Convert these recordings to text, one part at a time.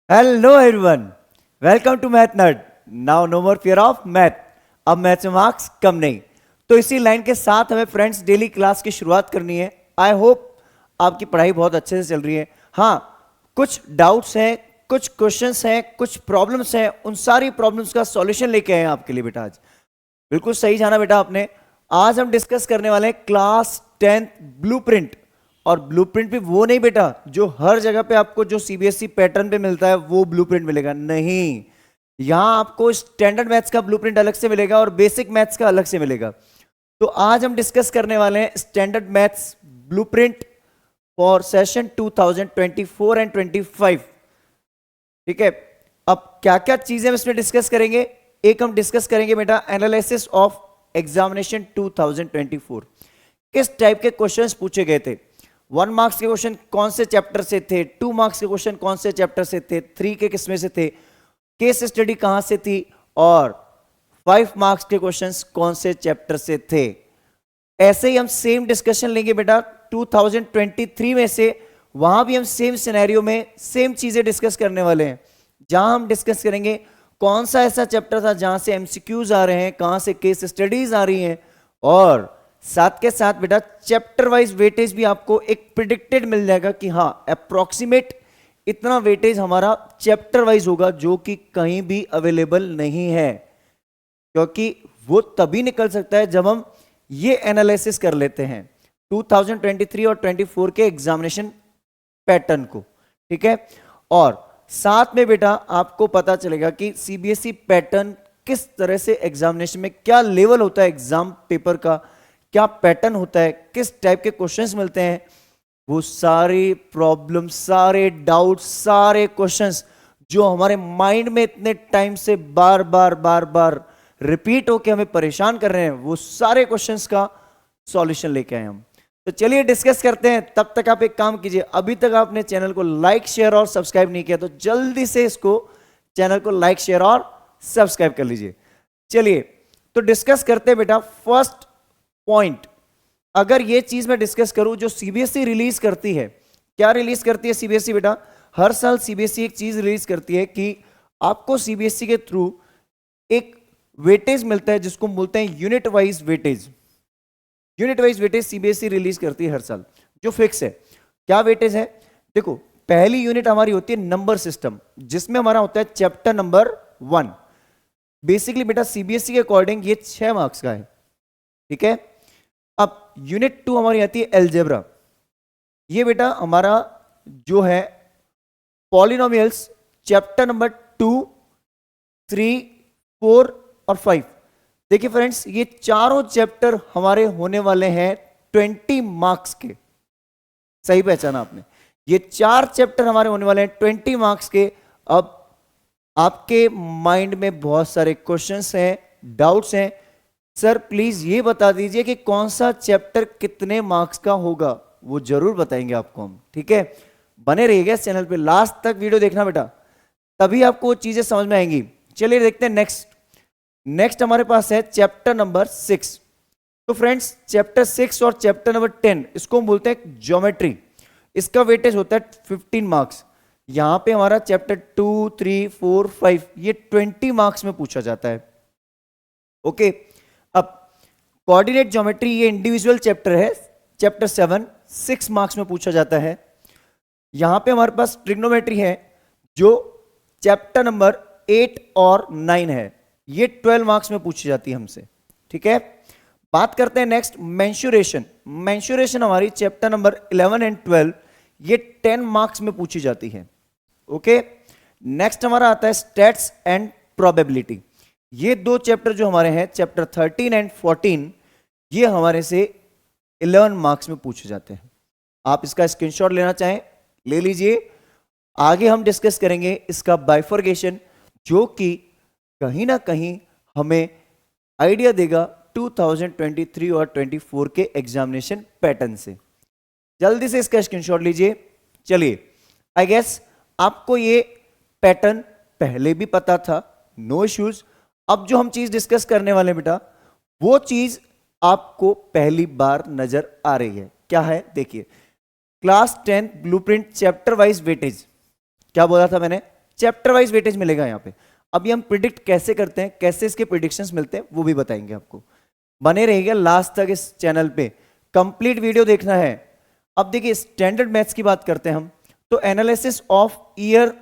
Hello everyone, welcome to math nerd. Now no more fear of math. अब math में marks कम नहीं। तो इसी लाइन के साथ हमें फ्रेंड्स डेली क्लास की शुरुआत करनी है। आई होप आपकी पढ़ाई बहुत अच्छे से चल रही है। हाँ, कुछ डाउट्स हैं, कुछ क्वेश्चंस हैं, कुछ प्रॉब्लम्स हैं। उन सारी प्रॉब्लम्स का सॉल्यूशन लेके आए हैं आपके लिए बेटा। आज बिल्कुल सही जाना बेटा आपने। आज हम डिस्कस करने वाले हैं क्लास 10 ब्लूप्रिंट। और ब्लूप्रिंट भी वो नहीं बेटा जो हर जगह पे आपको जो सीबीएसई पैटर्न पे मिलता है वो ब्लूप्रिंट मिलेगा, नहीं। यहां आपको स्टैंडर्ड मैथ्स का ब्लूप्रिंट अलग से मिलेगा और बेसिक मैथ्स का अलग से मिलेगा। तो आज हम डिस्कस करने वाले हैं standard maths blueprint for session 2024 and 25। ठीक है, अब क्या क्या चीजें हम इसमें डिस्कस करेंगे। एक हम डिस्कस करेंगे बेटा एनालिसिस ऑफ एग्जामिनेशन 2024। किस टाइप के क्वेश्चंस पूछे गए थे। 1 मार्क्स के क्वेश्चन कौन से चैप्टर से थे, 2 मार्क्स के क्वेश्चन कौन से चैप्टर से थे, 3 के किसमें से थे, केस स्टडी कहां से थी, और 5 मार्क्स के क्वेश्चंस कौन से चैप्टर से थे। ऐसे ही हम सेम डिस्कशन लेंगे बेटा 2023 में से। वहां भी हम सेम सिनेरियो में सेम चीजें डिस्कस करने वाले हैं। जहां हम डिस्कस करेंगे कौन सा ऐसा चैप्टर था जहां से एमसीक्यूज आ रहे हैं, कहां से केस स्टडीज आ रही हैं, और साथ के साथ बेटा चैप्टर वाइज वेटेज भी आपको एक प्रिडिक्टेड मिल जाएगा कि हाँ अप्रोक्सीमेट इतना वेटेज हमारा चैप्टर वाइज होगा, जो कि कहीं भी अवेलेबल नहीं है। क्योंकि वो तभी निकल सकता है जब हम ये एनालिसिस कर लेते हैं 2023 और 24 के एग्जामिनेशन पैटर्न को। ठीक है, और साथ में बेटा आपको पता चलेगा कि सीबीएसई पैटर्न किस तरह से एग्जामिनेशन में क्या लेवल होता है, एग्जाम पेपर का क्या पैटर्न होता है, किस टाइप के क्वेश्चंस मिलते हैं। वो सारे प्रॉब्लम, सारे डाउट, सारे क्वेश्चंस जो हमारे माइंड में इतने टाइम से बार बार बार बार रिपीट होके हमें परेशान कर रहे हैं, वो सारे क्वेश्चंस का सॉल्यूशन लेके आए हम। तो चलिए डिस्कस करते हैं। तब तक आप एक काम कीजिए, अभी तक आपने चैनल को लाइक शेयर और सब्सक्राइब नहीं किया तो जल्दी से इसको चैनल को लाइक शेयर और सब्सक्राइब कर लीजिए। चलिए तो डिस्कस करते हैं बेटा फर्स्ट पॉइंट। अगर ये चीज मैं डिस्कस करूं जो सीबीएसई रिलीज करती है, क्या रिलीज करती है सीबीएसई बेटा, हर साल सीबीएसई एक चीज रिलीज करती है कि आपको सीबीएसई के थ्रू एक वेटेज मिलता है जिसको बोलते हैं unit wise weightage. Unit wise weightage CBSE release करती है हर साल, जो फिक्स है। क्या वेटेज है, देखो पहली यूनिट हमारी होती है नंबर सिस्टम, जिसमें हमारा होता है चैप्टर नंबर 1। बेसिकली बेटा सीबीएसई के अकॉर्डिंग ये 6 मार्क्स का है। ठीक है, अब यूनिट 2 हमारी आती है एलजेब्रा। ये बेटा हमारा जो है पॉलिनोमियल्स, चैप्टर नंबर 2, 3, 4 और 5। देखिए फ्रेंड्स, ये चारों चैप्टर हमारे होने वाले हैं 20 मार्क्स के। सही पहचाना आपने, ये 4 चैप्टर हमारे होने वाले हैं 20 मार्क्स के। अब आपके माइंड में बहुत सारे क्वेश्चंस हैं, डाउट्स हैं। सर प्लीज ये बता दीजिए कि कौन सा चैप्टर कितने मार्क्स का होगा, वो जरूर बताएंगे आपको हम। ठीक है, बने रहिएगा इस चैनल पे, लास्ट तक वीडियो देखना बेटा, तभी आपको वो चीजें समझ में आएंगी। चलिए देखते हैं नेक्स्ट हमारे पास है चैप्टर नंबर 6। तो फ्रेंड्स चैप्टर 6 और चैप्टर नंबर 10 इसको हम बोलते हैं ज्योमेट्री। इसका वेटेज होता है 15 मार्क्स। यहां पे हमारा चैप्टर 2, 3, 4, 5 ये 20 मार्क्स में पूछा जाता है। ओके, अब कोऑर्डिनेट ज्योमेट्री ये इंडिविजुअल चैप्टर है, चैप्टर 7 6 मार्क्स में पूछा जाता है। यहां पे हमारे पास ट्रिग्नोमेट्री है जो चैप्टर नंबर 8 और 9 है, ये 12 मार्क्स में पूछी जाती है हमसे। ठीक है, बात करते हैं नेक्स्ट मेंसुरेशन। मेंसुरेशन हमारी चैप्टर नंबर 11 एंड 12 ये 10 मार्क्स में पूछी जाती है। ओके, नेक्स्ट हमारा आता है स्टैट्स एंड प्रोबेबिलिटी। ये 2 चैप्टर जो हमारे हैं चैप्टर 13 एंड 14 ये हमारे से 11 मार्क्स में पूछे जाते हैं। आप इसका स्क्रीनशॉट लेना चाहें ले लीजिए। आगे हम डिस्कस करेंगे इसका बाइफर्केशन, जो कि कहीं ना कहीं हमें आइडिया देगा 2023 और 24 के एग्जामिनेशन पैटर्न से। जल्दी से इसका स्क्रीनशॉट लीजिए। चलिए, आई गेस आपको ये पैटर्न पहले भी पता था, नो इश्यूज। अब जो हम चीज डिस्कस करने वाले हैं बेटा, वो चीज आपको पहली बार नजर आ रही है। क्या है देखिए, class 10 blueprint chapter wise weightage. क्या बोला था मैंने, चैप्टर वाइज वेटेज मिलेगा यहाँ पे। अभी हम प्रिडिक्ट कैसे करते हैं, कैसे इसके प्रिडिक्शंस मिलते हैं, वो भी बताएंगे आपको। बने रहिएगा लास्ट तक इस चैनल पे, कंप्लीट वीडियो देखना है। अब देखिए स्टैंडर्ड मैथ्स की बात करते हैं हम, तो एनालिसिस ऑफ ईयर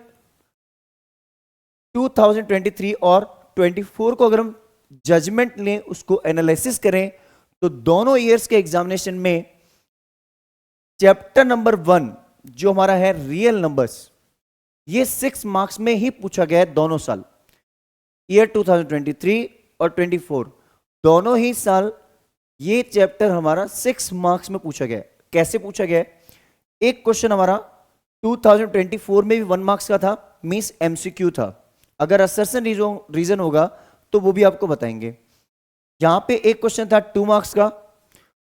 2023 और 24 को अगर हम जजमेंट लें, उसको एनालिसिस करें, तो दोनों ईयर्स के एग्जामिनेशन में चैप्टर नंबर 1 जो हमारा है रियल नंबर्स, ये 6 मार्क्स में ही पूछा गया है दोनों साल, ईयर 2023 और 24 दोनों ही साल ये चैप्टर हमारा 6 मार्क्स में पूछा गया है। कैसे पूछा गया है? एक क्वेश्चन हमारा 2024 में भी 1 मार्क्स का था, मींस एमसीक्यू था। अगर असर्शन रीजन होगा तो वो भी आपको बताएंगे। यहां पे एक क्वेश्चन था 2 मार्क्स का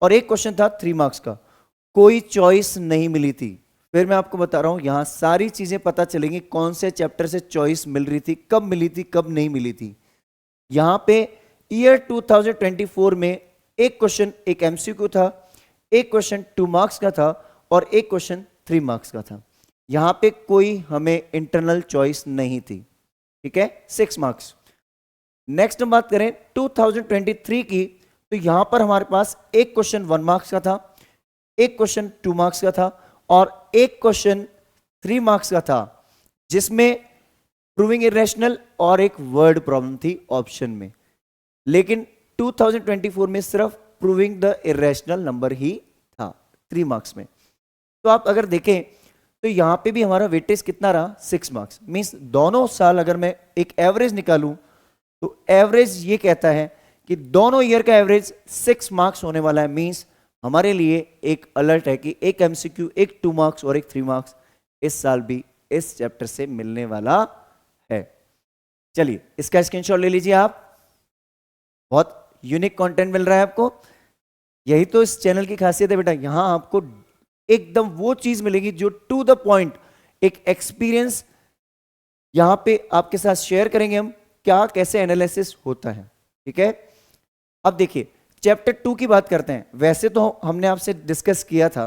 और एक क्वेश्चन था 3 मार्क्स का, कोई चॉइस नहीं मिली थी। फिर मैं आपको बता रहा हूं, यहां सारी चीजें पता चलेंगी, कौन से चैप्टर से चॉइस मिल रही थी, कब मिली थी, कब नहीं मिली थी। यहां पे ईयर 2024 में एक क्वेश्चन एक एमसीक्यू था, एक क्वेश्चन 2 मार्क्स का था और एक क्वेश्चन 3 मार्क्स का था। यहां पे कोई हमें इंटरनल चॉइस नहीं थी, ठीक है, 6 मार्क्स। नेक्स्ट हम बात करें 2023 की, तो यहां पर हमारे पास एक क्वेश्चन 1 मार्क्स का था, एक क्वेश्चन 2 मार्क्स का था और एक क्वेश्चन 3 मार्क्स का था, जिसमें प्रूविंग इरेशनल और एक वर्ड प्रॉब्लम थी ऑप्शन में। लेकिन 2024 में सिर्फ प्रूविंग द इरेशनल नंबर ही था 3 मार्क्स में। तो आप अगर देखें तो यहां पे भी हमारा वेटेज कितना रहा, 6 मार्क्स। मींस दोनों साल अगर मैं एक एवरेज निकालूं तो एवरेज ये कहता है कि दोनों ईयर का एवरेज 6 मार्क्स होने वाला है। मींस हमारे लिए एक अलर्ट है कि एक एमसीक्यू, एक 2 मार्क्स और एक 3 मार्क्स इस साल भी इस चैप्टर से मिलने वाला है। चलिए इसका स्क्रीनशॉट ले लीजिए आप, बहुत यूनिक कंटेंट मिल रहा है आपको। यही तो इस चैनल की खासियत है बेटा, यहां आपको एकदम वो चीज मिलेगी जो टू द पॉइंट, एक एक्सपीरियंस यहां पे आपके साथ शेयर करेंगे हम, क्या कैसे एनालिसिस होता है, ठीक है। अब देखिए चैप्टर 2 की बात करते हैं। वैसे तो हमने आपसे डिस्कस किया था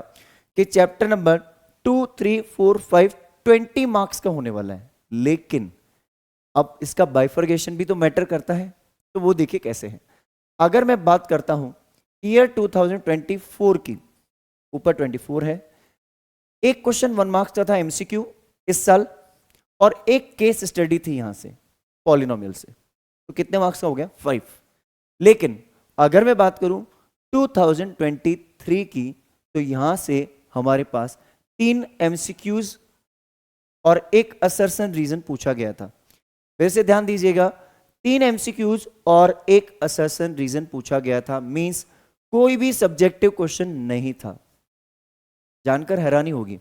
कि चैप्टर नंबर 2, 3, 4, 5 20 मार्क्स का होने वाला है, लेकिन अब इसका बाइफर्गेशन भी तो मैटर करता है। तो वो देखिए कैसे है। अगर मैं बात करता हूं ईयर 2024 की, ऊपर 24 है, एक क्वेश्चन 1 मार्क्स का था एमसीक्यू इस साल और एक केस स्टडी थी यहां से पॉलिनोमियल से, तो कितने मार्क्स का हो गया, 5। लेकिन अगर मैं बात करूं 2023 की, तो यहां से हमारे पास 3 एमसीक्यूज और एक असर्शन रीजन पूछा गया था। फिर से ध्यान दीजिएगा, 3 एमसीक्यूज और एक असर्शन रीजन पूछा गया था। मींस कोई भी सब्जेक्टिव क्वेश्चन नहीं था। जानकर हैरानी होगी,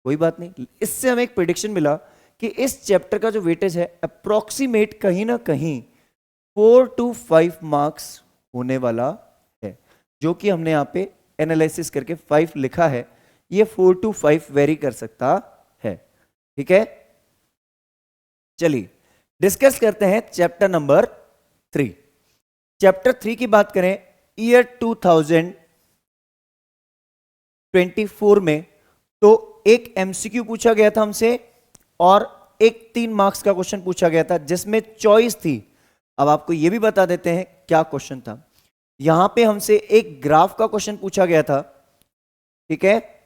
कोई बात नहीं, इससे हमें एक प्रेडिक्शन मिला कि इस चैप्टर का जो वेटेज है अप्रोक्सीमेट कहीं ना कहीं 4 to 5 मार्क्स होने वाला है, जो कि हमने यहां पे एनालिसिस करके 5 लिखा है। ये 4 to 5 वेरी कर सकता है, ठीक है। चलिए डिस्कस करते हैं चैप्टर नंबर 3। चैप्टर 3 की बात करें, ईयर 2024 में तो एक एमसीक्यू पूछा गया था हमसे और एक 3 मार्क्स का क्वेश्चन पूछा गया था, जिसमें चॉइस थी। अब आपको यह भी बता देते हैं क्या क्वेश्चन था। यहां पे हमसे एक ग्राफ का क्वेश्चन पूछा गया था, ठीक है,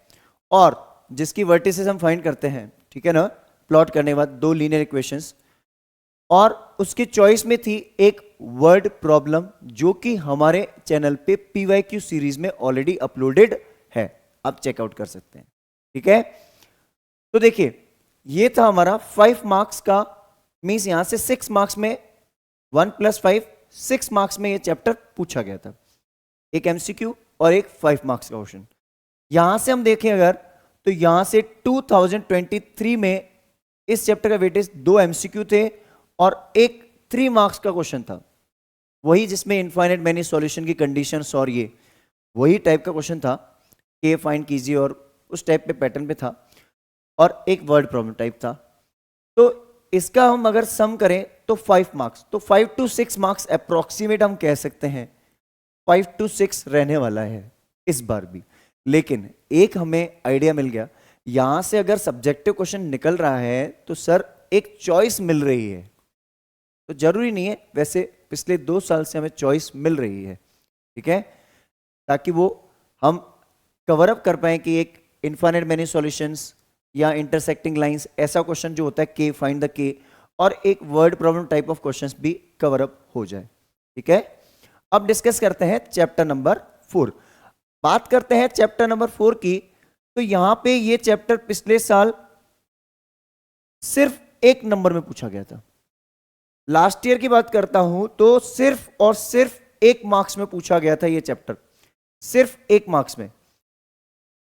और जिसकी वर्टिसेस हम फाइंड करते हैं, ठीक है ना, प्लॉट करने के बाद 2 लीनियर इक्वेशंस, और उसकी चॉइस में थी एक वर्ड प्रॉब्लम, जो कि हमारे चैनल पे पीवाईक्यू सीरीज में ऑलरेडी अपलोडेड है, आप चेकआउट कर सकते हैं, ठीक है। तो देखिए ये था हमारा 5 मार्क्स का, मींस यहां से 6 मार्क्स में 1 + 5 6 मार्क्स में ये चैप्टर पूछा गया था, एक एमसीक्यू और एक 5 मार्क्स का क्वेश्चन। यहां से हम देखें अगर, तो यहां से 2023 में इस चैप्टर का वेटेज 2 एमसीक्यू थे और एक 3 मार्क्स का क्वेश्चन था, वही जिसमें इनफाइनाइट मैनी सॉल्यूशन की कंडीशंस और ये वही टाइप का क्वेश्चन था, के फाइंड कीजिए और उस टाइप पे पैटर्न पे था, और एक वर्ड प्रॉब्लम टाइप था। तो इसका हम अगर सम करें तो 5 मार्क्स, तो 5 to 6 मार्क्स अप्रोक्सीमेट हम कह सकते हैं 5 to 6 रहने वाला है इस बार भी। लेकिन एक हमें आइडिया मिल गया, यहां से अगर सब्जेक्टिव क्वेश्चन निकल रहा है तो सर एक चॉइस मिल रही है, तो जरूरी नहीं है, वैसे पिछले 2 साल से हमें चॉइस मिल रही है, ठीक है, ताकि वो हम कवर अप कर पाए कि एक इनफाइनाइट मेनी सॉल्यूशंस या इंटरसेक्टिंग लाइंस, ऐसा क्वेश्चन जो होता है के फाइंड द के, और एक word problem type of questions भी कवर अप हो जाए, ठीक है। अब डिस्कस करते हैं चैप्टर नंबर 4। बात करते हैं चैप्टर नंबर 4 की, तो यहां पे ये चैप्टर पिछले साल सिर्फ 1 नंबर में पूछा गया था। लास्ट ईयर की बात करता हूं तो सिर्फ और सिर्फ 1 मार्क्स में पूछा गया था ये चैप्टर, सिर्फ 1 मार्क्स में।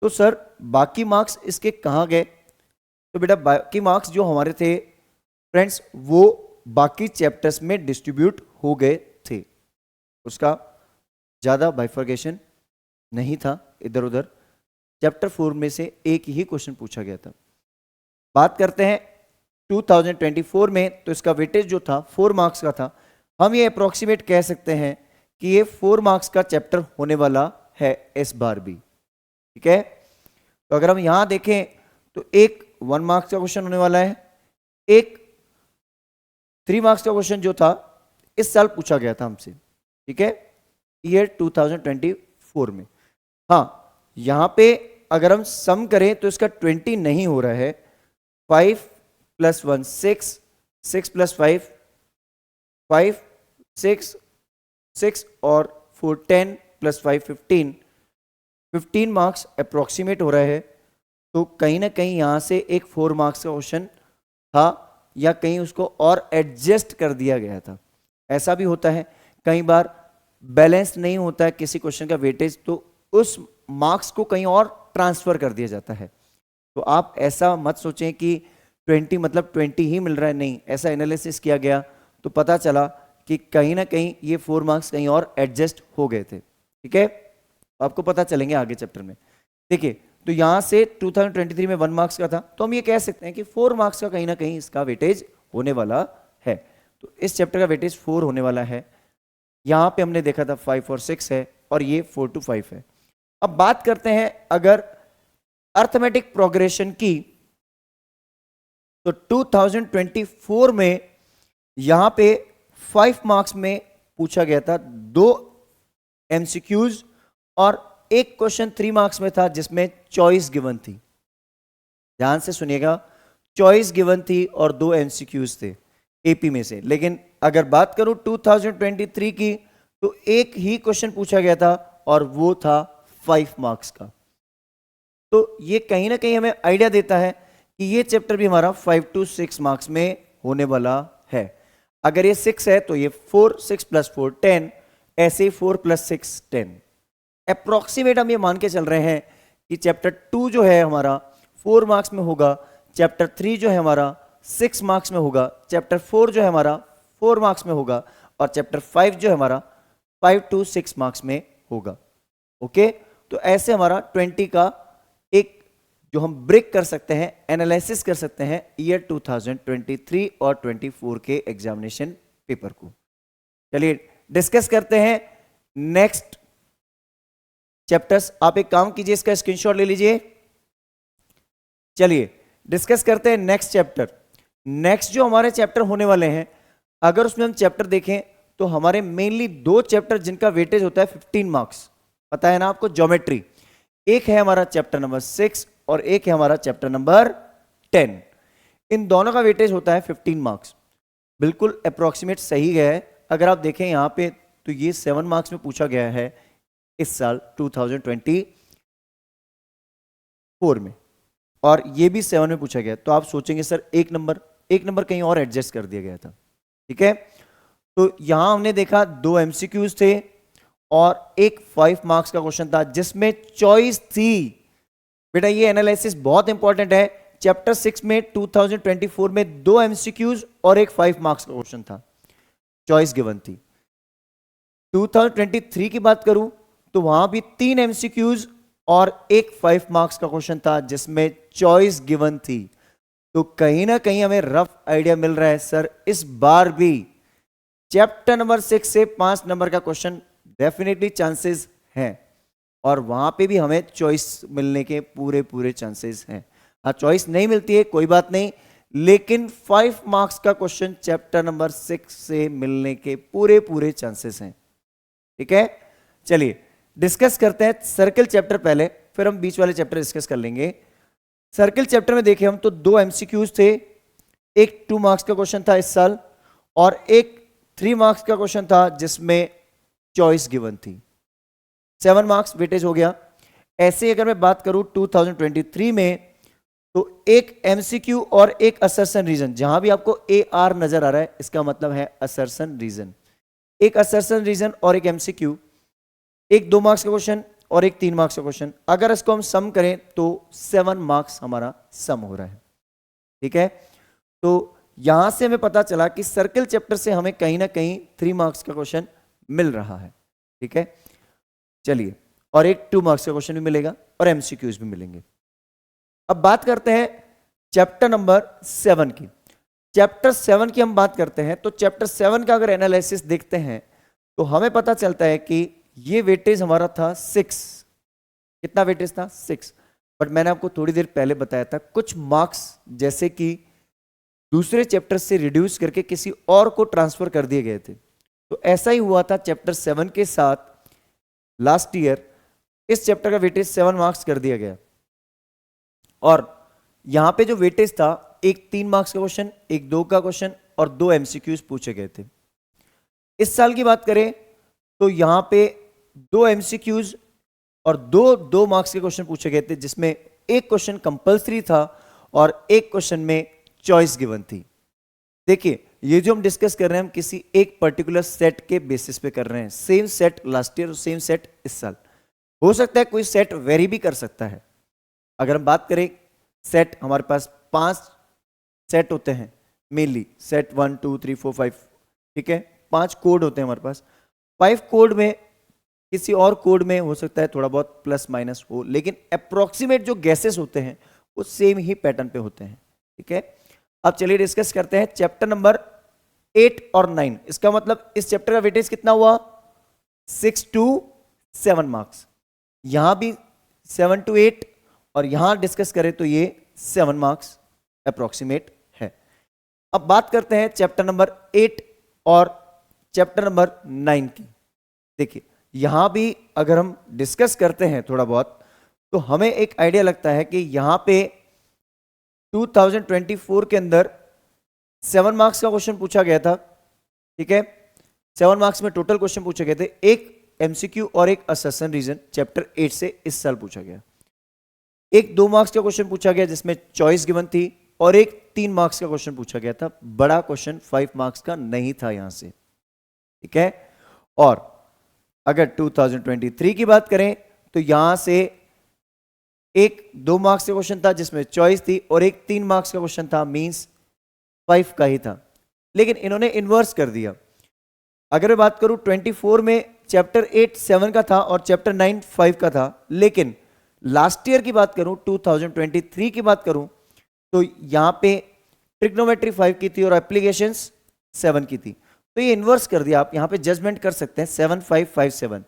तो सर बाकी मार्क्स इसके कहां गए? तो बेटा बाकी मार्क्स जो हमारे थे फ्रेंड्स, वो बाकी चैप्टर्स में डिस्ट्रीब्यूट हो गए थे, उसका ज्यादा बाइफर्केशन नहीं था इधर उधर। चैप्टर 4 में से एक ही क्वेश्चन पूछा गया था। बात करते हैं 2024 में, तो इसका वेटेज जो था 4 मार्क्स का था। हम ये अप्रोक्सीमेट कह सकते हैं कि ये 4 मार्क्स का चैप्टर होने वाला है इस बार भी, ठीक है। तो अगर हम यहां देखें तो एक 1 मार्क्स का क्वेश्चन होने वाला है, एक 3 मार्क्स का क्वेश्चन जो था इस साल पूछा गया था हमसे, ठीक है, ईयर 2024 में। हाँ, यहां पे अगर हम सम करें तो इसका 20 नहीं हो रहा है, 5 + 1 6, 6 + 5 5, 6 और 4 10 + 5 15 मार्क्स अप्रोक्सीमेट हो रहा है। तो कहीं ना कहीं यहां से एक 4 मार्क्स का क्वेश्चन था, या कहीं उसको और एडजस्ट कर दिया गया था। ऐसा भी होता है, कई बार बैलेंस नहीं होता है किसी क्वेश्चन का वेटेज, तो उस मार्क्स को कहीं और ट्रांसफर कर दिया जाता है। तो आप ऐसा मत सोचें कि 20 मतलब 20 ही मिल रहा है, नहीं, ऐसा एनालिसिस किया गया तो पता चला कि कहीं ना कहीं ये 4 मार्क्स कहीं और एडजस्ट हो गए थे, ठीक है। आपको पता चलेंगे आगे चैप्टर में। देखिए, तो यहां से 2023 में 1 मार्क्स का था, तो हम ये कह सकते हैं कि 4 मार्क्स का कहीं ना कहीं इसका वेटेज होने वाला है। तो इस चैप्टर का वेटेज 4 होने वाला है। यहां पे हमने देखा था 5 और 6 है, और ये 4 to 5 है। अब बात करते हैं अगर अर्थमेटिक प्रोग्रेशन की, तो 2024 में यहां पे 5 मार्क्स में पूछा गया था, 2 एमसीक्यूज और एक क्वेश्चन 3 मार्क्स में था जिसमें चॉइस गिवन थी। ध्यान से सुनिएगा, चॉइस गिवन थी और 2 एमसीक्यूज थे एपी में से। लेकिन अगर बात करूं 2023 की, तो एक ही क्वेश्चन पूछा गया था और वो था 5 मार्क्स का। तो ये कहीं ना कहीं हमें आइडिया देता है कि ये चैप्टर भी हमारा 5 to 6 मार्क्स में होने वाला है। अगर ये 6 है तो ये 4, 6 + 4 10, ऐसे 4 + 6 10। अप्रोक्सीमेट हम ये मान के चल रहे हैं कि चैप्टर 2 जो है हमारा 4 मार्क्स में होगा, चैप्टर 3 जो है हमारा 6 मार्क्स में होगा, चैप्टर 4 जो है हमारा 4 मार्क्स में होगा, और चैप्टर 5 जो है हमारा 5 to 6 मार्क्स में होगा। ओके, तो ऐसे हमारा 20 का एक जो हम ब्रेक कर सकते हैं, एनालिसिस कर सकते हैं ईयर 2023 और 24 के एग्जामिनेशन पेपर को। चलिए डिस्कस करते हैं नेक्स्ट चैप्टर्स। आप एक काम कीजिए, इसका स्क्रीनशॉट ले लीजिए। चलिए डिस्कस करते हैं नेक्स्ट चैप्टर। नेक्स्ट जो हमारे चैप्टर होने वाले हैं, अगर उसमें हम चैप्टर देखें तो हमारे मेनली 2 चैप्टर जिनका वेटेज होता है 15 मार्क्स, पता है ना आपको, ज्योमेट्री। एक है हमारा चैप्टर नंबर 6 और एक है हमारा चैप्टर नंबर 10। इन दोनों का वेटेज होता है 15 मार्क्स। बिल्कुल अप्रोक्सीमेट सही है। अगर आप देखें यहां पे, तो ये 7 मार्क्स में पूछा गया है इस साल 2024 में, और ये भी 7 में पूछा गया। तो आप सोचेंगे सर एक नंबर कहीं और एडजस्ट कर दिया गया था, ठीक है। तो यहां हमने देखा 2 एमसीक्यूज थे और एक 5 मार्क्स का क्वेश्चन था जिसमें चॉइस थी। बेटा ये एनालिसिस बहुत इंपॉर्टेंट है। चैप्टर 6 में 2024 में 2 एमसीक्यूज और एक 5 मार्क्स का क्वेश्चन था, चॉइस गिवन थी। 2023 की बात करूं तो वहां भी 3 एमसीक्यूज और एक 5 मार्क्स का क्वेश्चन था जिसमें चॉइस गिवन थी। तो कहीं ना कहीं हमें रफ आइडिया मिल रहा है सर इस बार भी चैप्टर नंबर 6 से 5 नंबर का क्वेश्चन डेफिनेटली चांसेस हैं, और वहां पे भी हमें चॉइस मिलने के पूरे चांसेस हैं। हाँ, चॉइस नहीं मिलती है कोई बात नहीं, लेकिन 5 मार्क्स का क्वेश्चन चैप्टर नंबर 6 से मिलने के पूरे पूरे चांसेस हैं। ठीक है, चलिए डिस्कस करते हैं सर्किल चैप्टर पहले, फिर हम बीच वाले चैप्टर डिस्कस कर लेंगे। सर्किल चैप्टर में देखें हम तो 2 एमसीक्यूज थे, एक 2 मार्क्स का क्वेश्चन था इस साल और एक 3 मार्क्स का क्वेश्चन था जिसमें चॉइस गिवन थी। 7 मार्क्स वेटेज हो गया। ऐसे अगर मैं बात करूं 2023 में तो एक एमसीक्यू और एक असर्शन रीजन, जहां भी आपको AR नजर आ रहा है इसका मतलब है असर्शन रीजन। एक असर्शन रीजन और एक एमसीक्यू, एक 2 मार्क्स का क्वेश्चन और एक 3 मार्क्स का क्वेश्चन। अगर इसको हम सम करें तो 7 मार्क्स हमारा सम हो रहा है। ठीक है, तो यहां से हमें पता चला कि सर्किल चैप्टर से हमें कहीं ना कहीं 3 मार्क्स का क्वेश्चन मिल रहा है। ठीक है, चलिए, और एक 2 मार्क्स का क्वेश्चन भी मिलेगा और एमसीक्यूज भी मिलेंगे। अब बात करते हैं चैप्टर नंबर 7 की। चैप्टर 7 की हम बात करते हैं तो चैप्टर 7 का अगर एनालिसिस देखते हैं तो हमें पता चलता है कि ये वेटेज हमारा था 6। कितना वेटेज था? 6। बट मैंने आपको थोड़ी देर पहले बताया था कुछ मार्क्स जैसे कि दूसरे चैप्टर से रिड्यूस करके किसी और को ट्रांसफर कर दिए गए थे। तो ऐसा ही हुआ था चैप्टर 7 के साथ लास्ट ईयर। इस चैप्टर का वेटेज 7 मार्क्स कर दिया गया और यहां पे जो वेटेज था, एक 3 मार्क्स का क्वेश्चन, एक 2 का क्वेश्चन और 2 एमसीक्यूज पूछे गए थे। इस साल की बात करें तो यहां पे 2 एमसीक्यूज और 2 मार्क्स के क्वेश्चन पूछे गए थे, जिसमें एक क्वेश्चन कंपल्सरी था और एक क्वेश्चन में चॉइस गिवन थी। देखिए, ये जो हम डिस्कस कर रहे हैं हम किसी एक पर्टिकुलर सेट के बेसिस पे कर रहे हैं। सेम सेट लास्ट ईयर और सेम सेट इस साल। हो सकता है कोई सेट वेरी भी कर सकता है। अगर हम बात करें सेट, हमारे पास 5 सेट होते हैं मेनली, सेट 1 2 3 4 5। ठीक है, 5 कोड होते हैं हमारे पास। 5 कोड में किसी और कोड में हो सकता है थोड़ा बहुत प्लस माइनस हो, लेकिन अप्रोक्सीमेट जो गैसेस होते हैं वो सेम ही पैटर्न पे होते हैं। ठीक है, अब चलिए डिस्कस करते हैं चैप्टर नंबर 8 और 9। इसका मतलब इस चैप्टर का वेटेज कितना हुआ? 6 to 7 मार्क्स। यहां भी 7 to 8 और यहां डिस्कस करें तो ये 7 मार्क्स अप्रोक्सीमेट है। अब बात करते हैं चैप्टर नंबर 8 और चैप्टर नंबर 9 की। देखिए, यहां भी अगर हम डिस्कस करते हैं थोड़ा बहुत तो हमें एक आइडिया लगता है कि यहां पे 2024 के अंदर 7 मार्क्स का क्वेश्चन पूछा गया था। ठीक है, 7 मार्क्स में टोटल क्वेश्चन पूछे गए थे, एक एमसीक्यू और एक असर्शन रीजन चैप्टर 8 से इस साल पूछा गया। एक 2 मार्क्स का क्वेश्चन पूछा गया जिसमें चॉइस गिवन थी और एक 3 मार्क्स का क्वेश्चन पूछा गया था। बड़ा क्वेश्चन 5 मार्क्स का नहीं था यहां से। ठीक है, और अगर 2023 की बात करें तो यहां से एक 2 मार्क्स का क्वेश्चन था जिसमें चॉइस थी और एक 3 मार्क्स का क्वेश्चन था, मींस 5 का ही था, लेकिन इन्होंने इन्वर्स कर दिया। अगर मैं बात करूं 24 में चैप्टर 8 7 का था और चैप्टर 9 5 का था, लेकिन लास्ट ईयर की बात करूं 2023 की बात करूं तो यहां पे ट्रिग्नोमेट्री 5 की थी और एप्लीकेशंस 7 की थी। तो ये इन्वर्स कर दिया। आप यहां पे जजमेंट कर सकते हैं 7 5 5 7।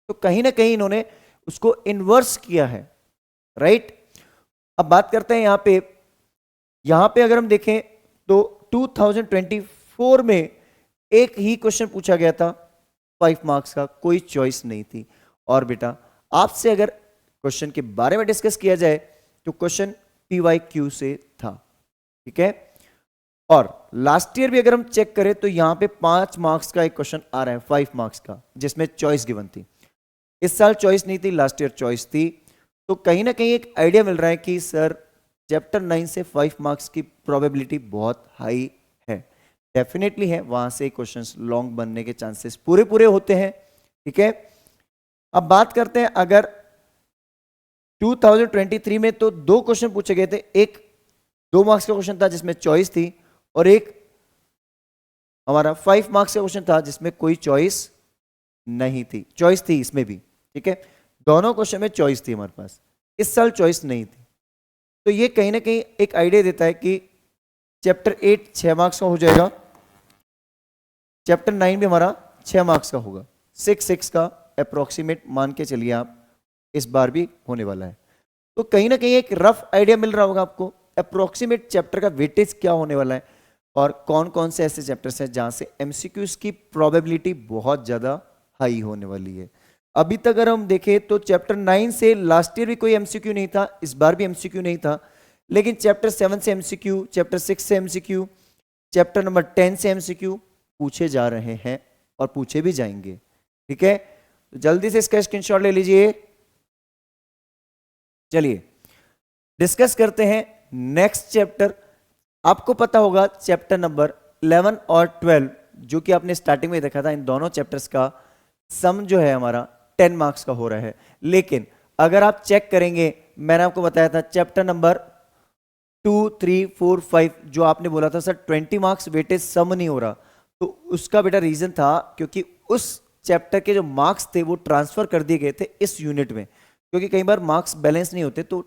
तो कहीं ना कहीं इन्होंने उसको इन्वर्स किया है, राइट। अब बात करते हैं यहां पे अगर हम देखें तो 2024 में एक ही क्वेश्चन पूछा गया था 5 मार्क्स का, कोई चॉइस नहीं थी। और बेटा आपसे अगर क्वेश्चन के बारे में डिस्कस किया जाए तो क्वेश्चन PYQ से था। ठीक है, और लास्ट ईयर भी अगर हम चेक करें तो यहां पे 5 मार्क्स का एक क्वेश्चन आ रहा है 5 मार्क्स का, जिसमें चॉइस गिवन थी। इस साल चॉइस नहीं थी, लास्ट ईयर चॉइस थी। तो कहीं ना कहीं एक आइडिया मिल रहा है कि सर चैप्टर 9 से 5 मार्क्स की प्रोबेबिलिटी बहुत हाई है। डेफिनेटली है, वहां से क्वेश्चंस लॉन्ग बनने के चांसेस पूरे पूरे होते हैं। ठीक है, अब बात करते हैं अगर 2023 में तो 2 क्वेश्चन पूछे गए थे, एक 2 मार्क्स का क्वेश्चन था जिसमें चॉइस थी और एक हमारा 5 मार्क्स का क्वेश्चन था जिसमें कोई चॉइस नहीं थी। चॉइस थी इसमें भी। ठीक है, दोनों क्वेश्चन में चॉइस थी हमारे पास, इस साल चॉइस नहीं थी। तो ये कहीं ना कहीं एक आइडिया देता है कि चैप्टर 8 6 मार्क्स का हो जाएगा, चैप्टर 9 भी हमारा 6 मार्क्स का होगा। 6 का अप्रोक्सीमेट मान के चलिए आप, इस बार भी होने वाला है। तो कहीं ना कहीं एक रफ आइडिया मिल रहा होगा आपको अप्रोक्सीमेट चैप्टर का वेटेज क्या होने वाला है और कौन कौन से ऐसे चैप्टर्स हैं जहां से एमसीक्यूज की प्रोबेबिलिटी बहुत ज्यादा हाई होने वाली है। अभी तक अगर हम देखें तो चैप्टर 9 से लास्ट ईयर भी कोई एमसीक्यू नहीं था, इस बार भी एमसीक्यू नहीं था, लेकिन चैप्टर 7 से एमसीक्यू, चैप्टर 6 से एमसीक्यू, चैप्टर नंबर 10 से एमसीक्यू पूछे जा रहे हैं और पूछे भी जाएंगे। ठीक है, तो जल्दी से इसका स्क्रीनशॉट ले लीजिए। चलिए डिस्कस करते हैं नेक्स्ट चैप्टर। आपको पता होगा चैप्टर नंबर 11 और 12 जो कि आपने स्टार्टिंग में देखा था, इन दोनों चैप्टर्स का सम जो है हमारा 10 मार्क्स का हो रहा है। लेकिन अगर आप चेक करेंगे, मैंने आपको बताया था चैप्टर नंबर 2, 3, 4, 5 जो आपने बोला था सर 20 मार्क्स वेटेज सम नहीं हो रहा, तो उसका बेटा रीजन था क्योंकि उस चैप्टर के जो मार्क्स थे वो ट्रांसफर कर दिए गए थे इस यूनिट में, क्योंकि कई बार मार्क्स बैलेंस नहीं होते तो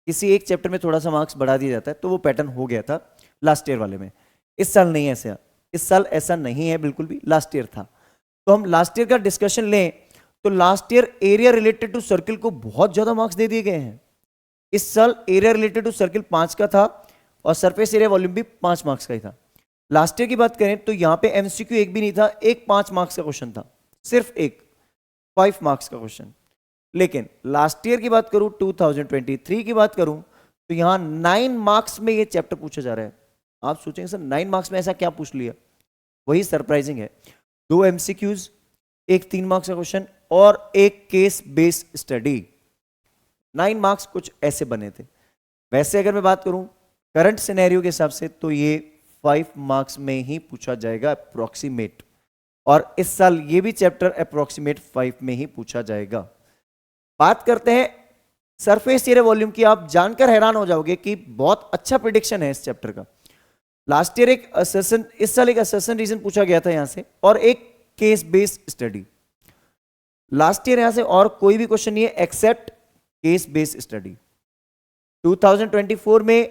किसी एक चैप्टर में थोड़ा सा मार्क्स बढ़ा दिया जाता है, तो वो पैटर्न हो गया था लास्ट ईयर वाले में। इस साल नहीं ऐसा, इस साल ऐसा नहीं है बिल्कुल भी, लास्ट ईयर था। तो हम लास्ट ईयर का डिस्कशन लें तो last year area related to circle को बहुत ज्यादा मार्क्स दे दिए गए हैं। इस साल एरिया रिलेटेड टू सर्किल 5 का था और सरफेस एरिया वॉल्यूम भी 5 मार्क्स का ही था। लास्ट ईयर की बात करें तो यहां पे एमसीक्यू एक भी नहीं था, एक 5 मार्क्स का क्वेश्चन था, सिर्फ एक 5 मार्क्स का क्वेश्चन। लेकिन लास्ट ईयर की बात करूं, 2023 की बात करूं, तो यहां 9 मार्क्स में ये चैप्टर पूछा जा रहा है। आप सोचेंगे सर 9 मार्क्स में ऐसा क्या पूछ लिया, वही सरप्राइजिंग है। 2 एमसीक्यूज, एक 3 मार्क्स का क्वेश्चन और एक केस बेस्ड स्टडी। 9 मार्क्स कुछ ऐसे बने थे। वैसे अगर मैं बात करूं करंट सिनेरियो के हिसाब से तो ये 5 मार्क्स में ही पूछा जाएगा अप्रोक्सीमेट, और इस साल ये भी चैप्टर अप्रोक्सीमेट 5 में ही पूछा जाएगा। बात करते हैं सरफेस एरिया वॉल्यूम की। आप जानकर हैरान हो जाओगे कि बहुत अच्छा प्रिडिक्शन है इस चैप्टर का। लास्ट ईयर एक असर्शन, इस साल एक असर्शन रीजन पूछा गया था यहां से, और एक case based study. Last year यहां से और कोई भी क्वेश्चन नहीं है एक्सेप्ट केस बेस्ड स्टडी। 2024 में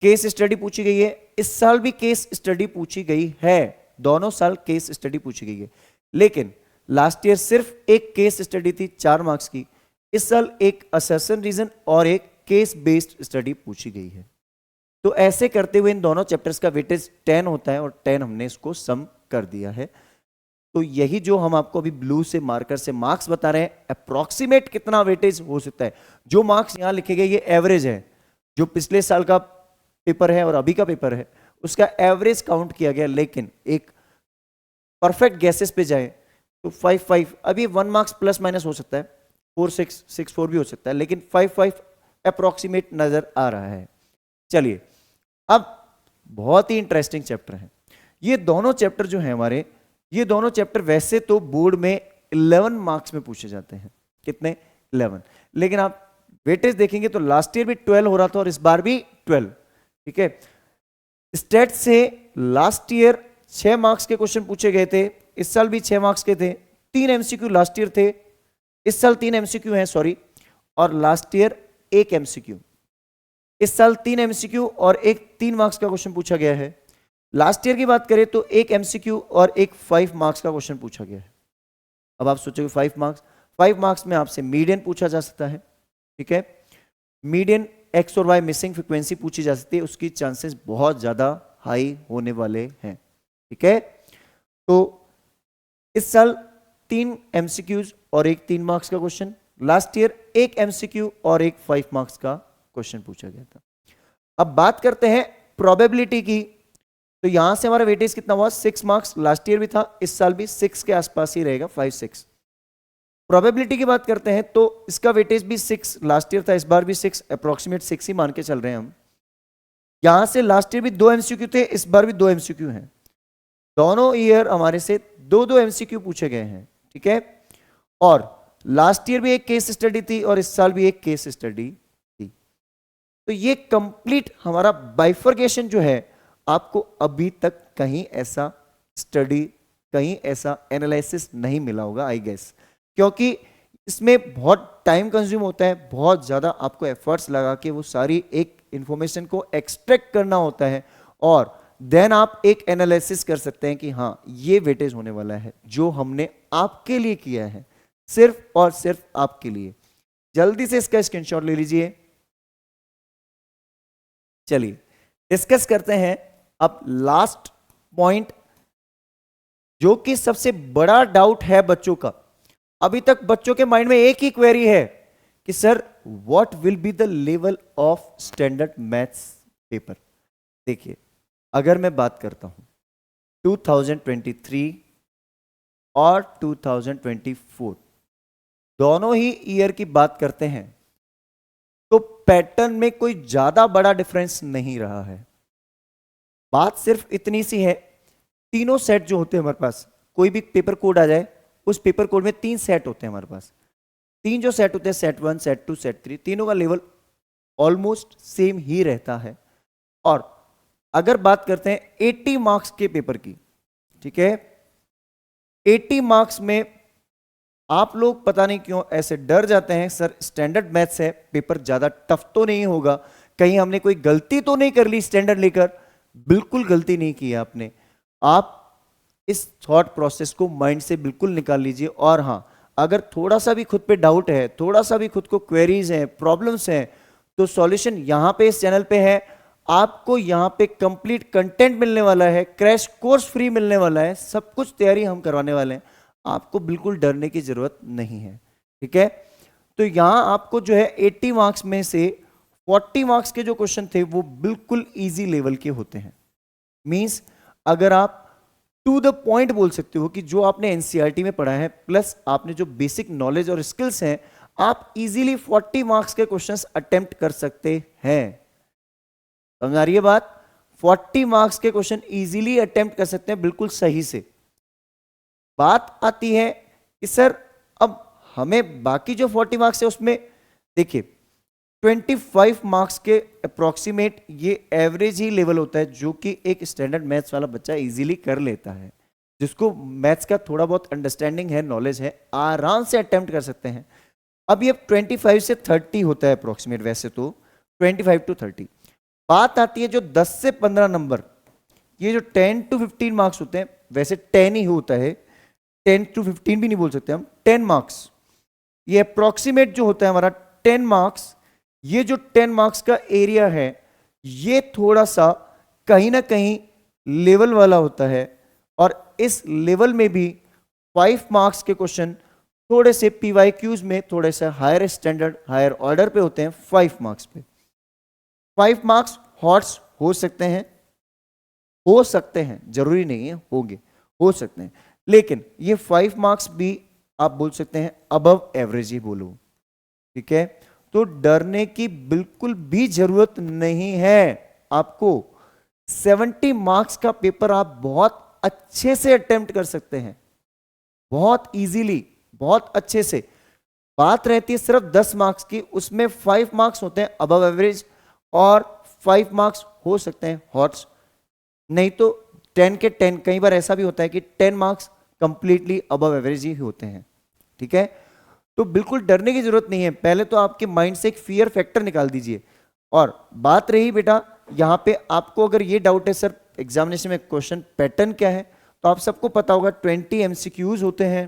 केस स्टडी पूछी गई है, इस साल भी केस स्टडी पूछी गई है, दोनों साल केस स्टडी पूछी गई है। लेकिन लास्ट ईयर सिर्फ एक केस स्टडी थी 4 मार्क्स की, इस साल एक असर्शन रीजन और एक केस बेस्ड स्टडी पूछी गई है। तो ऐसे करते हुए इन दोनों चैप्टर्स का वेटेज 10 होता है और 10 हमने इसको सम कर दिया है। तो यही जो हम आपको अभी ब्लू से मार्कर से मार्क्स बता रहे हैं, अप्रोक्सीमेट कितना वेटेज हो सकता है। जो मार्क्स यहां लिखे गए ये एवरेज है, जो पिछले साल का पेपर है और अभी का पेपर है उसका एवरेज काउंट किया गया। लेकिन एक परफेक्ट गैसेस पे जाए तो 5-5, अभी 1 मार्क्स प्लस माइनस हो सकता है, 4-6, 6-4 भी हो सकता है, लेकिन 5-5 अप्रोक्सीमेट नजर आ रहा है। चलिए अब बहुत ही इंटरेस्टिंग चैप्टर है ये दोनों चैप्टर जो है हमारे, ये दोनों चैप्टर वैसे तो बोर्ड में 11 मार्क्स में पूछे जाते हैं। कितने? 11। लेकिन आप वेटेज देखेंगे तो लास्ट ईयर भी 12 हो रहा था और इस बार भी 12। ठीक है, स्टेट से लास्ट ईयर 6 मार्क्स के क्वेश्चन पूछे गए थे, इस साल भी 6 मार्क्स के थे। 3 एमसीक्यू लास्ट ईयर थे, इस साल 3 एमसीक्यू हैं, सॉरी, और लास्ट ईयर 1 एमसीक्यू। इस साल 3 एमसीक्यू और एक 3 मार्क्स का क्वेश्चन पूछा गया है। लास्ट ईयर की बात करें तो 1 एमसीक्यू और एक 5 मार्क्स का क्वेश्चन पूछा गया है। अब आप सोचोगे 5 मार्क्स में आपसे मीडियन पूछा जा सकता है। ठीक है, मीडियन एक्स और वाई मिसिंग फ्रीक्वेंसी पूछी जा सकती है, उसकी चांसेस बहुत ज्यादा हाई होने वाले हैं। ठीक है, तो इस साल 3 एमसीक्यूज और एक 3 मार्क्स का क्वेश्चन, लास्ट ईयर 1 एमसीक्यू और एक 5 मार्क्स का क्वेश्चन पूछा गया था। अब बात करते हैं प्रोबेबिलिटी की, तो यहां से हमारा वेटेज कितना हुआ? 6 मार्क्स, लास्ट ईयर भी था, इस साल भी 6 के आसपास ही रहेगा, 5-6। प्रोबेबिलिटी की बात करते हैं तो इसका वेटेज भी 6, लास्ट ईयर था, इस बार भी 6, अप्रोक्सीमेट 6 ही मान के चल रहे हैं हम। यहां से लास्ट ईयर भी 2 एमसीक्यू थे, इस बार भी 2 एमसीक्यू हैं। दोनों ईयर हमारे से 2-2 एमसीक्यू पूछे गए हैं। ठीक है, और लास्ट ईयर भी एक केस स्टडी थी और इस साल भी एक केस स्टडी थी। तो ये कंप्लीट हमारा बाइफर्केशन जो है, आपको अभी तक कहीं ऐसा स्टडी, कहीं ऐसा एनालिसिस नहीं मिला होगा आई गेस, क्योंकि इसमें बहुत टाइम कंज्यूम होता है, बहुत ज़्यादा आपको एफर्ट्स लगा के वो सारी एक इंफॉर्मेशन को एक्सट्रैक्ट करना होता है, और देन आप एक एनालिसिस कर सकते हैं कि हाँ ये वेटेज होने वाला है, जो हमने आपके लिए किया है, सिर्फ और सिर्फ आपके लिए। जल्दी से इसका स्क्रीनशॉट ले लीजिए। चलिए डिस्कस करते हैं अब लास्ट पॉइंट, जो कि सबसे बड़ा डाउट है बच्चों का। अभी तक बच्चों के माइंड में एक ही क्वेरी है कि sir what will be the level of standard maths paper. देखिए, अगर मैं बात करता हूं 2023 और 2024 दोनों ही ईयर की बात करते हैं, तो पैटर्न में कोई ज्यादा बड़ा डिफरेंस नहीं रहा है। बात सिर्फ इतनी सी है, तीनों सेट जो होते हैं हमारे पास, कोई भी पेपर कोड आ जाए, उस पेपर कोड में 3 सेट होते हैं हमारे पास। 3 जो सेट होते हैं, सेट 1, सेट 2, सेट 3, तीनों का लेवल ऑलमोस्ट सेम ही रहता है। और अगर बात करते हैं 80 मार्क्स के पेपर की, ठीक है, 80 मार्क्स में आप लोग पता नहीं क्यों ऐसे डर जाते हैं, सर स्टैंडर्ड मैथ्स है, पेपर ज्यादा टफ तो नहीं होगा, कहीं हमने कोई गलती तो नहीं कर ली स्टैंडर्ड लेकर। बिल्कुल गलती नहीं की है आपने। आप इस थॉट प्रोसेस को माइंड से बिल्कुल निकाल लीजिए। और हां, अगर थोड़ा सा भी खुद पे डाउट है, थोड़ा सा भी खुद को क्वेरीज हैं, प्रॉब्लम्स हैं, तो सॉल्यूशन यहां पे इस चैनल पे है। आपको यहां पे कंप्लीट कंटेंट मिलने वाला है, क्रैश कोर्स फ्री मिलने वाला है, सब कुछ तैयारी हम करवाने वाले हैं। आपको बिल्कुल डरने की जरूरत नहीं है, ठीक है। तो यहां आपको जो है 80 मार्क्स में से 40 मार्क्स के जो क्वेश्चन थे वो बिल्कुल इजी लेवल के होते हैं। मींस अगर आप टू द पॉइंट बोल सकते हो कि जो आपने एनसीईआरटी में पढ़ा है प्लस आपने जो बेसिक नॉलेज और स्किल्स हैं, आप इजीली 40 मार्क्स के क्वेश्चंस अटेम्प्ट कर सकते हैं। समझ आ रही है बात? 40 मार्क्स के क्वेश्चन इजीली अटेम्प्ट कर सकते हैं बिल्कुल सही से। बात आती है कि सर अब हमें बाकी जो 40 मार्क्स है उसमें देखिए 25 मार्क्स के अप्रोक्सीमेट ये एवरेज ही लेवल होता है, जो कि एक स्टैंडर्ड मैथ्स वाला बच्चा इजीली कर लेता है। जिसको मैथ्स का थोड़ा बहुत अंडरस्टैंडिंग है, नॉलेज है, आराम से अटेम्प्ट कर सकते हैं। अब ये 25 से 30 होता है अप्रोक्सीमेट, वैसे तो 25 टू 30। बात आती है जो 10 से 15 नंबर, ये जो 10 टू 15 मार्क्स होते हैं, वैसे 10 ही होता है, 10 टू 15 भी नहीं बोल सकते हम, 10 मार्क्स। ये अप्रोक्सीमेट जो होता है हमारा 10 मार्क्स, ये जो 10 मार्क्स का एरिया है, ये थोड़ा सा कहीं ना कहीं लेवल वाला होता है। और इस लेवल में भी 5 मार्क्स के क्वेश्चन थोड़े से पीवाईक्यूज में थोड़े से हायर स्टैंडर्ड, हायर ऑर्डर पे होते हैं 5 मार्क्स पे। 5 मार्क्स हॉट्स हो सकते हैं, जरूरी नहीं है होंगे, हो सकते हैं, लेकिन ये 5 मार्क्स भी आप बोल सकते हैं अबव एवरेज ही बोलो, ठीक है। तो डरने की बिल्कुल भी जरूरत नहीं है आपको। 70 मार्क्स का पेपर आप बहुत अच्छे से अटेम्प्ट कर सकते हैं, बहुत इजीली, बहुत अच्छे से। बात रहती है सिर्फ 10 मार्क्स की, उसमें 5 मार्क्स होते हैं अबव एवरेज और 5 मार्क्स हो सकते हैं हॉट्स, नहीं तो 10 के 10। कई बार ऐसा भी होता है कि 10 मार्क्स कंप्लीटली अबव एवरेज ही होते हैं, ठीक है। तो बिल्कुल डरने की जरूरत नहीं है। पहले तो आपके माइंड से एक फियर फैक्टर निकाल दीजिए। और बात रही बेटा यहां पे, आपको अगर ये डाउट है सर एग्जामिनेशन में क्वेश्चन पैटर्न क्या है, तो आप सबको पता होगा 20 एमसीक्यूज होते हैं,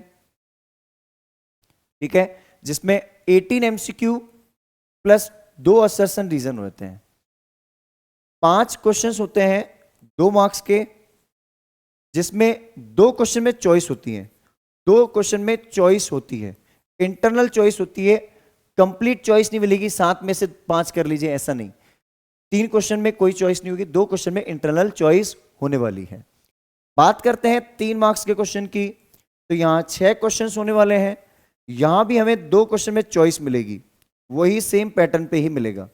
ठीक है, जिसमें 18 एमसीक्यू प्लस 2 असर्शन रीजन होते हैं। 5 क्वेश्चंस होते हैं 2 मार्क्स के, जिसमें 2 क्वेश्चन में चॉइस होती है, 2 क्वेश्चन में चॉइस होती है, इंटरनल चॉइस होती है। कंप्लीट चॉइस नहीं मिलेगी, 7 में से 5 कर लीजिए, ऐसा नहीं। 3 क्वेश्चन में कोई चॉइस नहीं होगी, 2 क्वेश्चन में इंटरनल चॉइस होने वाली है। बात करते हैं 3 मार्क्स के क्वेश्चन की, तो यहां 6 क्वेश्चन होने वाले हैं। यहां भी हमें 2 क्वेश्चन में चॉइस मिलेगी, वही सेम पैटर्न पे ही मिलेगा।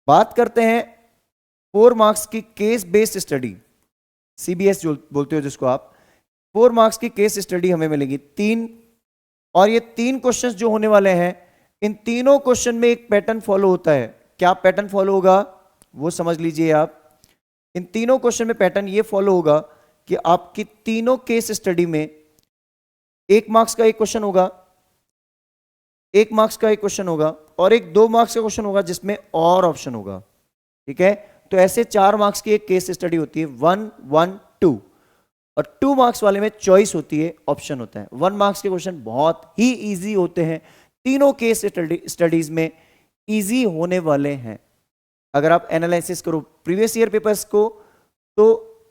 बात करते हैं 4 मार्क्स की केस बेस्ड स्टडी, सीबीएस जो बोलते हो जिसको आप, 4 मार्क्स की केस स्टडी हमें मिलेगी 3। और ये 3 क्वेश्चंस जो होने वाले हैं, इन तीनों क्वेश्चन में एक पैटर्न फॉलो होता है। क्या पैटर्न फॉलो होगा वो समझ लीजिए आप। इन तीनों क्वेश्चन में पैटर्न ये फॉलो होगा कि आपकी तीनों केस स्टडी में 1 मार्क्स का एक क्वेश्चन होगा, 1 मार्क्स का एक क्वेश्चन होगा, और एक 2 मार्क्स का क्वेश्चन होगा जिसमें और ऑप्शन होगा, ठीक है। तो ऐसे 4 मार्क्स की एक केस स्टडी होती है, 1, 1, 2। और 2 मार्क्स वाले में चॉइस होती है, ऑप्शन होता है। 1 मार्क्स के क्वेश्चन बहुत ही इजी होते हैं, तीनों केस स्टडीज में इजी होने वाले हैं। अगर आप एनालिसिस करो प्रीवियस ईयर पेपर्स को, तो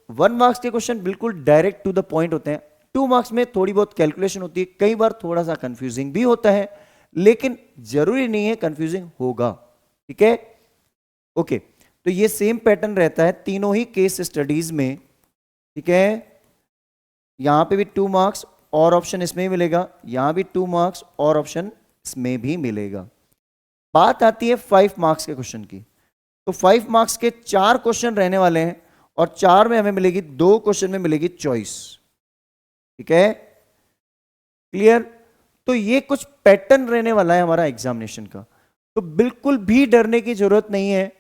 1 मार्क्स के क्वेश्चन बिल्कुल डायरेक्ट टू द पॉइंट होते हैं। 2 मार्क्स में थोड़ी बहुत कैलकुलेशन होती है, कई बार थोड़ा सा कंफ्यूजिंग भी होता है, लेकिन जरूरी नहीं है कंफ्यूजिंग होगा। ठीक है, ओके। तो ये सेम पैटर्न रहता है तीनों ही केस स्टडीज में। ठीक है, यहां पे भी 2 मार्क्स और ऑप्शन इसमें भी मिलेगा, यहां भी 2 मार्क्स और ऑप्शन इसमें भी मिलेगा। बात आती है 5 मार्क्स के क्वेश्चन की। तो 5 मार्क्स के 4 क्वेश्चन रहने वाले हैं और 4 में हमें मिलेगी 2 क्वेश्चन में मिलेगी चॉइस। ठीक है, क्लियर। तो ये कुछ पैटर्न रहने वाला है हमारा एग्जामिनेशन का, तो बिल्कुल भी डरने की जरूरत नहीं है।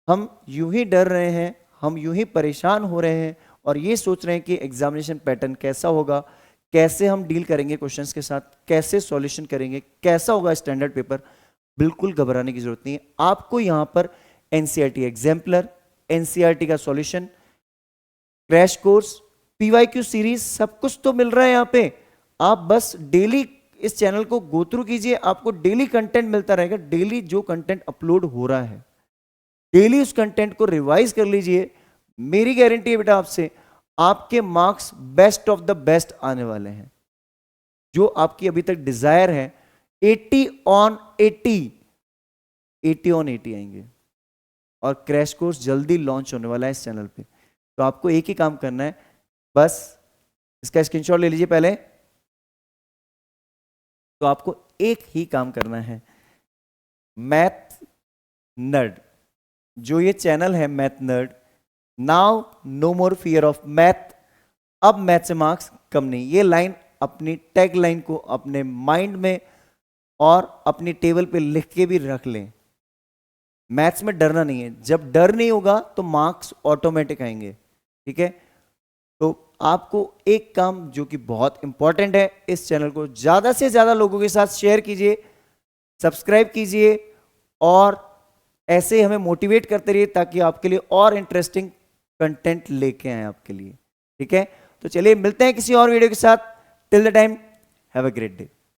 हम यूं ही डर रहे हैं, हम यूं ही परेशान हो रहे हैं और ये सोच रहे हैं कि एग्जामिनेशन पैटर्न कैसा होगा, कैसे हम डील करेंगे क्वेश्चंस के साथ, कैसे सॉल्यूशन करेंगे, कैसा होगा स्टैंडर्ड पेपर। बिल्कुल घबराने की जरूरत नहीं है। आपको यहां पर एनसीईआरटी एग्जाम्पलर, एनसीईआरटी का solution, crash course, PYQ series, सब कुछ तो मिल रहा है यहां पे। आप बस डेली इस चैनल को गो थ्रू कीजिए, आपको डेली कंटेंट मिलता रहेगा। डेली जो कंटेंट अपलोड हो रहा है, डेली उस कंटेंट को रिवाइज कर लीजिए। मेरी गारंटी है बेटा आपसे, आपके marks best of the best आने वाले हैं। जो आपकी अभी तक डिजायर है 80 ऑन 80, 80 ऑन 80 आएंगे। और क्रैश कोर्स जल्दी लॉन्च होने वाला है इस चैनल पे। तो आपको एक ही काम करना है, बस इसका स्क्रीनशॉट ले लीजिए पहले। तो आपको एक ही काम करना है, मैथ नर्ड, जो ये चैनल है math nerd, now no more fear of math, अब मैथ से मार्क्स कम नहीं। ये लाइन अपनी टैग लाइन को अपने माइंड में और अपनी टेबल पे लिख के भी रख लें। मैथ्स में डरना नहीं है, जब डर नहीं होगा तो मार्क्स ऑटोमेटिक आएंगे। ठीक है, तो आपको एक काम जो कि बहुत इंपॉर्टेंट है, इस चैनल को ज्यादा से ज्यादा लोगों के साथ शेयर कीजिए, सब्सक्राइब कीजिए और ऐसे हमें मोटिवेट करते रहिए ताकि आपके लिए और इंटरेस्टिंग कंटेंट लेके आए आपके लिए। ठीक है, तो चलिए मिलते हैं किसी और वीडियो के साथ। Till the time, have a great day.